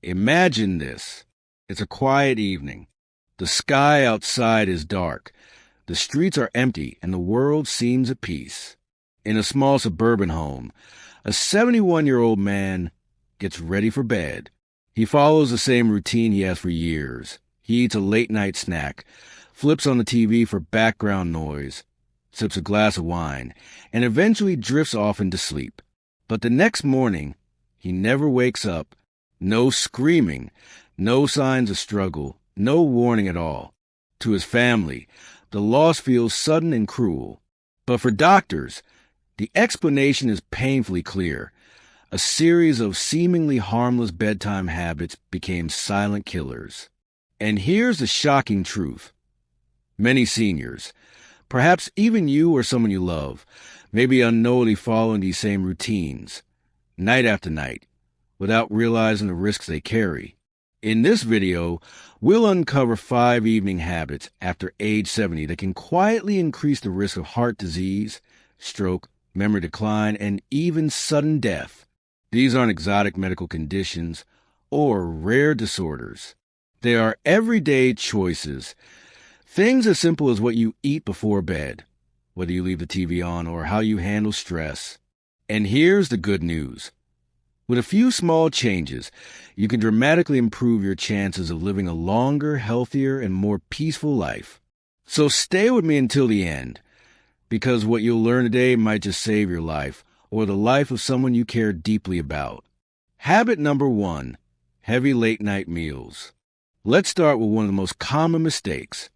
Imagine this. It's a quiet evening. The sky outside is dark. The streets are empty, and the world seems at peace. In a small suburban home, a 71-year-old man gets ready for bed. He follows the same routine he has for years. He eats a late-night snack, flips on the TV for background noise, sips a glass of wine, and eventually drifts off into sleep. But the next morning, he never wakes up. No screaming, no signs of struggle, no warning at all. To his family, the loss feels sudden and cruel. But for doctors, the explanation is painfully clear. A series of seemingly harmless bedtime habits became silent killers. And here's the shocking truth. Many seniors, perhaps even you or someone you love, may be unknowingly following these same routines, night after night, without realizing the risks they carry. In this video, we'll uncover 5 evening habits after age 70 that can quietly increase the risk of heart disease, stroke, memory decline, and even sudden death. These aren't exotic medical conditions or rare disorders. They are everyday choices. Things as simple as what you eat before bed, whether you leave the TV on, or how you handle stress. And here's the good news. With a few small changes, you can dramatically improve your chances of living a longer, healthier, and more peaceful life. So stay with me until the end, because what you'll learn today might just save your life or the life of someone you care deeply about. Habit number 1, heavy late-night meals. Let's start with one of the most common mistakes,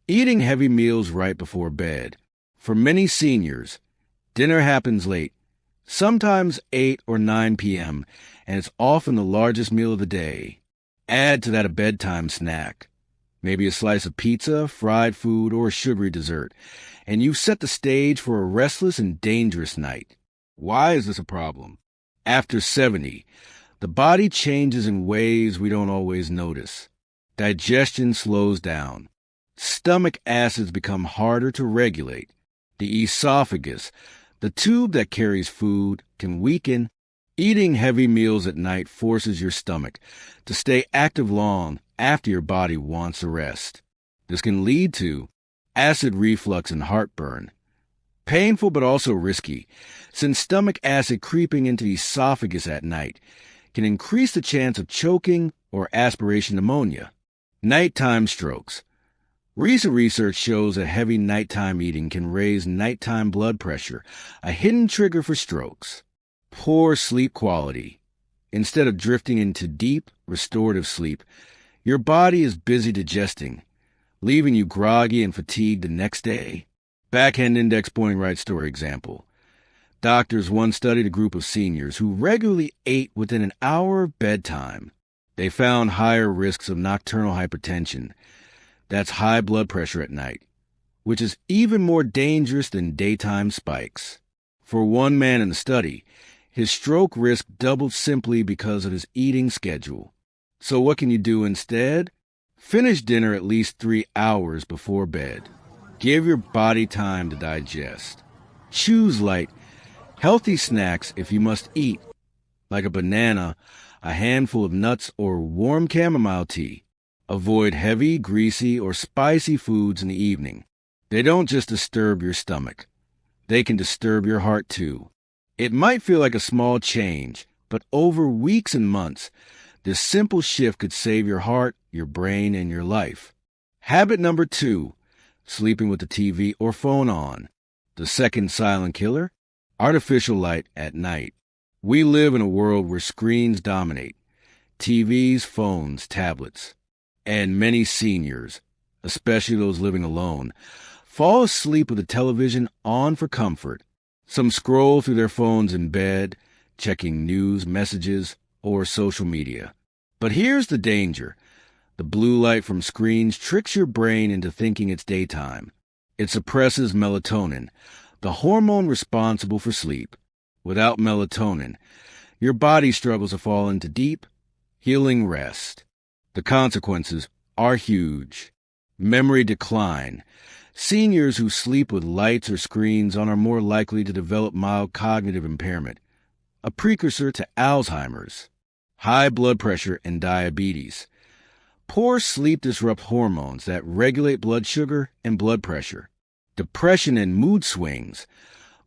eating heavy meals right before bed. For many seniors, dinner happens late, sometimes 8 or 9 p.m., and it's often the largest meal of the day. Add to that a bedtime snack, maybe a slice of pizza, fried food, or a sugary dessert, and you've set the stage for a restless and dangerous night. Why is this a problem? After 70, the body changes in ways we don't always notice. Digestion slows down. Stomach acids become harder to regulate. The esophagus, the tube that carries food, can weaken. Eating heavy meals at night forces your stomach to stay active long after your body wants a rest. This can lead to acid reflux and heartburn. Painful but also risky, since stomach acid creeping into the esophagus at night can increase the chance of choking or aspiration pneumonia. Nighttime strokes. Recent research shows that heavy nighttime eating can raise nighttime blood pressure, a hidden trigger for strokes. Poor sleep quality. Instead of drifting into deep, restorative sleep, your body is busy digesting, leaving you groggy and fatigued the next day. Backhand index pointing right story example. Doctors once studied a group of seniors who regularly ate within an hour of bedtime. They found higher risks of nocturnal hypertension. That's high blood pressure at night, which is even more dangerous than daytime spikes. For one man in the study, his stroke risk doubled simply because of his eating schedule. So what can you do instead? Finish dinner at least 3 hours before bed. Give your body time to digest. Choose light, healthy snacks if you must eat, like a banana, a handful of nuts, or warm chamomile tea. Avoid heavy, greasy, or spicy foods in the evening. They don't just disturb your stomach. They can disturb your heart too. It might feel like a small change, but over weeks and months, this simple shift could save your heart, your brain, and your life. Habit number 2, sleeping with the TV or phone on. The second silent killer, artificial light at night. We live in a world where screens dominate. TVs, phones, tablets. And many seniors, especially those living alone, fall asleep with the television on for comfort. Some scroll through their phones in bed, checking news, messages, or social media. But here's the danger. The blue light from screens tricks your brain into thinking it's daytime. It suppresses melatonin, the hormone responsible for sleep. Without melatonin, your body struggles to fall into deep, healing rest. The consequences are huge. Memory decline. Seniors who sleep with lights or screens on are more likely to develop mild cognitive impairment, a precursor to Alzheimer's. high blood pressure, and diabetes. Poor sleep disrupts hormones that regulate blood sugar and blood pressure. Depression and mood swings.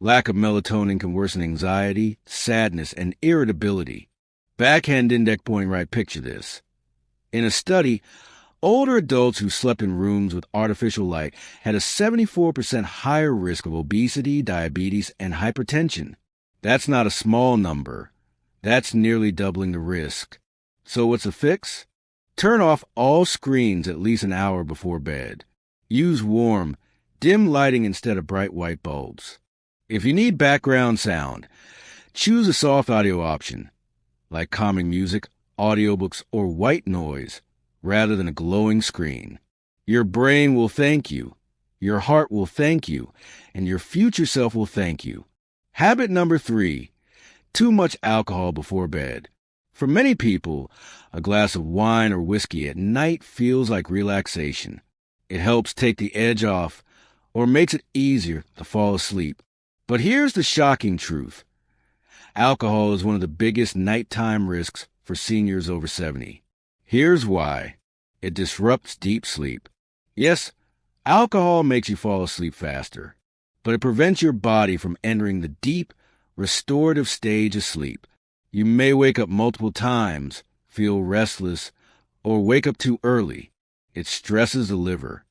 Lack of melatonin can worsen anxiety, sadness, and irritability. Backhand index pointing right, picture this. In a study, older adults who slept in rooms with artificial light had a 74% higher risk of obesity, diabetes, and hypertension. That's not a small number. That's nearly doubling the risk. So what's the fix? Turn off all screens at least an hour before bed. Use warm, dim lighting instead of bright white bulbs. If you need background sound, choose a soft audio option, like calming music, audiobooks, or white noise, rather than a glowing screen. Your brain will thank you, your heart will thank you, and your future self will thank you. Habit number 3, too much alcohol before bed. For many people, a glass of wine or whiskey at night feels like relaxation. It helps take the edge off or makes it easier to fall asleep. But here's the shocking truth. Alcohol is one of the biggest nighttime risks for seniors over 70. Here's why. It disrupts deep sleep. Yes, alcohol makes you fall asleep faster, but it prevents your body from entering the deep, restorative stage of sleep. You may wake up multiple times, feel restless, or wake up too early. It stresses the liver.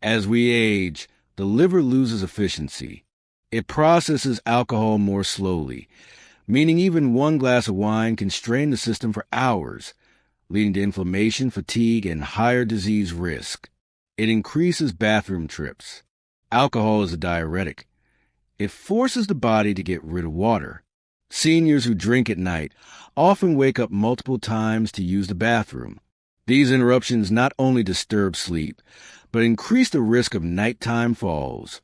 As we age, the liver loses efficiency. It processes alcohol more slowly, meaning even one glass of wine can strain the system for hours, leading to inflammation, fatigue, and higher disease risk. It increases bathroom trips. Alcohol is a diuretic. It forces the body to get rid of water. Seniors who drink at night often wake up multiple times to use the bathroom. These interruptions not only disturb sleep, but increase the risk of nighttime falls,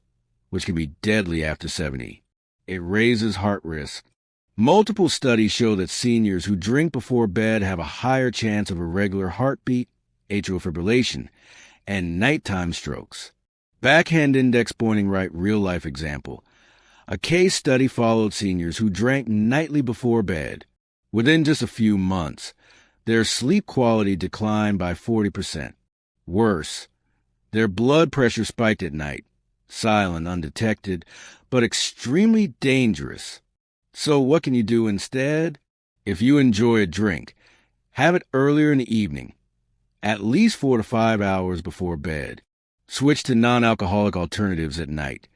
which can be deadly after 70. It raises heart risk. Multiple studies show that seniors who drink before bed have a higher chance of irregular heartbeat, atrial fibrillation, and nighttime strokes. Backhand index pointing right, real-life example. A case study followed seniors who drank nightly before bed. Within just a few months, their sleep quality declined by 40%. Worse, their blood pressure spiked at night, silent, undetected, but extremely dangerous. So what can you do instead? If you enjoy a drink, have it earlier in the evening, at least 4 to 5 hours before bed. Switch to non-alcoholic alternatives at night.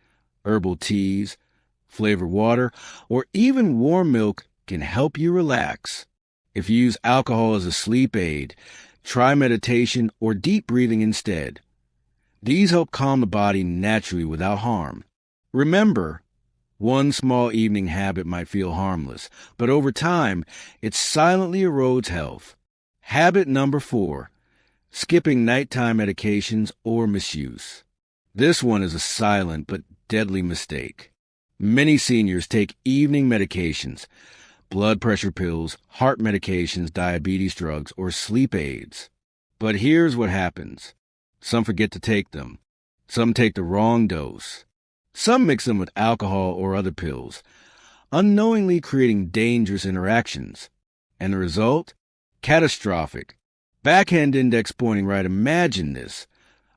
Herbal teas, flavored water, or even warm milk can help you relax. If you use alcohol as a sleep aid, try meditation or deep breathing instead. These help calm the body naturally without harm. Remember, one small evening habit might feel harmless, but over time, it silently erodes health. Habit number 4, skipping nighttime medications or misuse. This one is a silent but deadly mistake. Many seniors take evening medications, blood pressure pills, heart medications, diabetes drugs, or sleep aids. But here's what happens. Some forget to take them. Some take the wrong dose. Some mix them with alcohol or other pills, unknowingly creating dangerous interactions. And the result? Catastrophic. Backhand index pointing right, imagine this.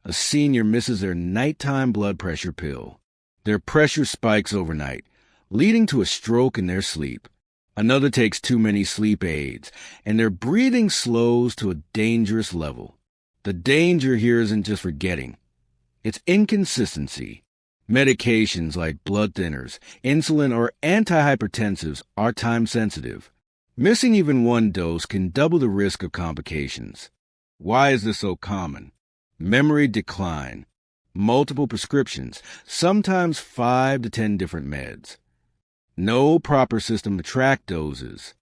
A senior misses their nighttime blood pressure pill. Their pressure spikes overnight, leading to a stroke in their sleep. Another takes too many sleep aids, and their breathing slows to a dangerous level. The danger here isn't just forgetting. It's inconsistency. Medications like blood thinners, insulin, or antihypertensives are time-sensitive. Missing even one dose can double the risk of complications. Why is this so common? Memory decline. Multiple prescriptions, sometimes 5 to 10 different meds. No proper system to track doses.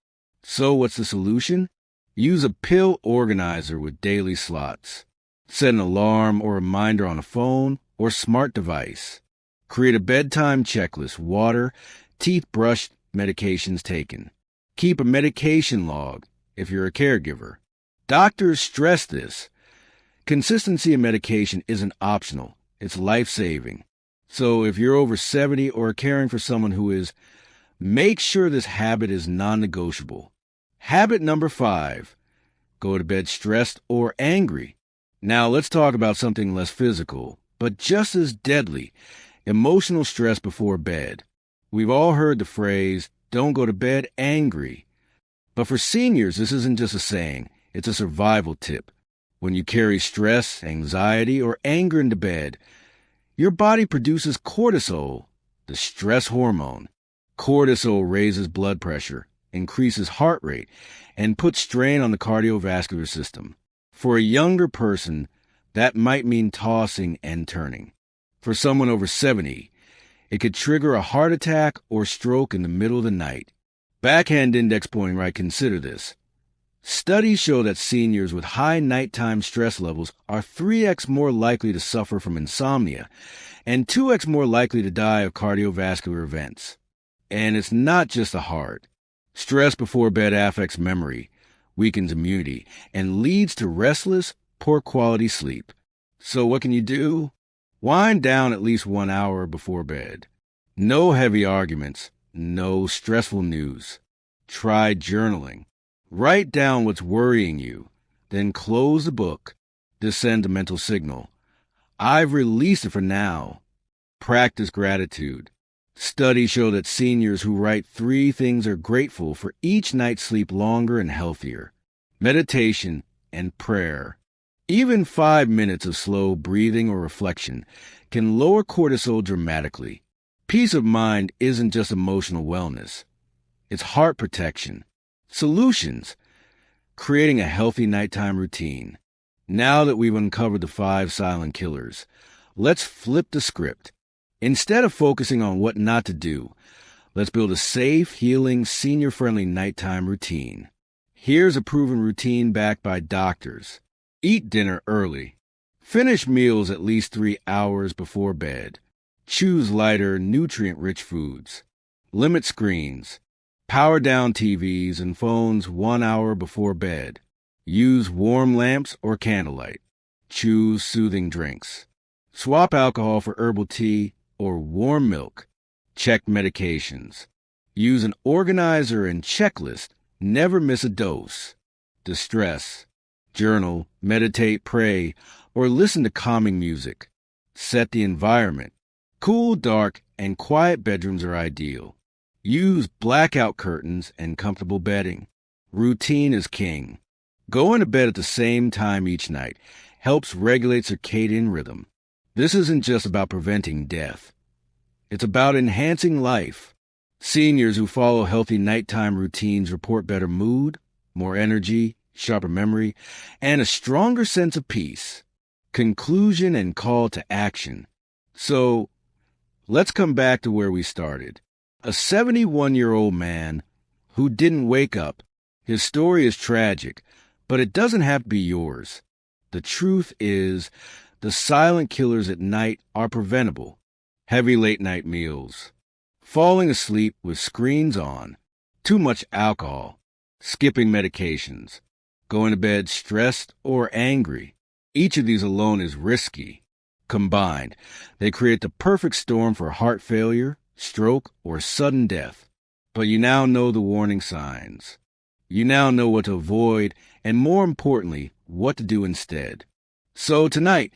So what's the solution? Use a pill organizer with daily slots. Set an alarm or reminder on a phone or smart device. Create a bedtime checklist: water, teeth brushed, medications taken. Keep a medication log if you're a caregiver. Doctors stress this. Consistency in medication isn't optional. It's life-saving. So if you're over 70 or caring for someone who is, make sure this habit is non-negotiable. Habit number 5. Go to bed stressed or angry. Now let's talk about something less physical, but just as deadly: emotional stress before bed. We've all heard the phrase, don't go to bed angry. But for seniors, this isn't just a saying, it's a survival tip. When you carry stress, anxiety, or anger into bed, your body produces cortisol, the stress hormone. Cortisol raises blood pressure, increases heart rate, and puts strain on the cardiovascular system. For a younger person, that might mean tossing and turning. For someone over 70, it could trigger a heart attack or stroke in the middle of the night. Backhand index pointing right, consider this. Studies show that seniors with high nighttime stress levels are 3x more likely to suffer from insomnia and 2x more likely to die of cardiovascular events. And it's not just the heart. Stress before bed affects memory, weakens immunity, and leads to restless, poor quality sleep. So what can you do? Wind down at least 1 hour before bed. No heavy arguments, no stressful news. Try journaling. Write down what's worrying you, then close the book. This sends a mental signal. I've released it for now. Practice gratitude. Studies show that seniors who write 3 things they're grateful for each night sleep longer and healthier. Meditation and prayer. Even 5 minutes of slow breathing or reflection can lower cortisol dramatically. Peace of mind isn't just emotional wellness. It's heart protection. Solutions: creating a healthy nighttime routine. Now that we've uncovered the 5 silent killers, let's flip the script. Instead of focusing on what not to do, let's build a safe, healing, senior-friendly nighttime routine. Here's a proven routine backed by doctors. Eat dinner early. Finish meals at least 3 hours before bed. Choose lighter, nutrient-rich foods. Limit screens. Power down TVs and phones 1 hour before bed. Use warm lamps or candlelight. Choose soothing drinks. Swap alcohol for herbal tea or warm milk. Check medications. Use an organizer and checklist. Never miss a dose. Distress. Journal, meditate, pray, or listen to calming music. Set the environment. Cool, dark, and quiet bedrooms are ideal. Use blackout curtains and comfortable bedding. Routine is king. Going to bed at the same time each night helps regulate circadian rhythm. This isn't just about preventing death. It's about enhancing life. Seniors who follow healthy nighttime routines report better mood, more energy, sharper memory, and a stronger sense of peace. Conclusion and call to action. So, let's come back to where we started. A 71-year-old man who didn't wake up. His story is tragic, but it doesn't have to be yours. The truth is, the silent killers at night are preventable. Heavy late-night meals, falling asleep with screens on, too much alcohol, skipping medications, going to bed stressed or angry. Each of these alone is risky. Combined, they create the perfect storm for heart failure, stroke, or sudden death. But you now know the warning signs. You now know what to avoid, and more importantly, what to do instead. So tonight,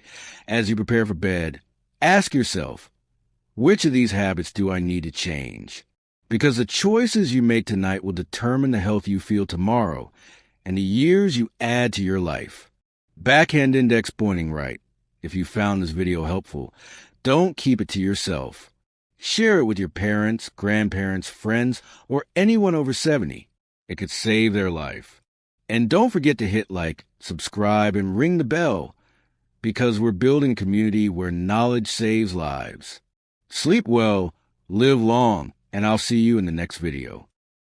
as you prepare for bed, ask yourself, which of these habits do I need to change? Because the choices you make tonight will determine the health you feel tomorrow and the years you add to your life. Backhand index pointing right. If you found this video helpful, don't keep it to yourself. Share it with your parents, grandparents, friends, or anyone over 70. It could save their life. And don't forget to hit like, subscribe, and ring the bell, because we're building a community where knowledge saves lives. Sleep well, live long, and I'll see you in the next video.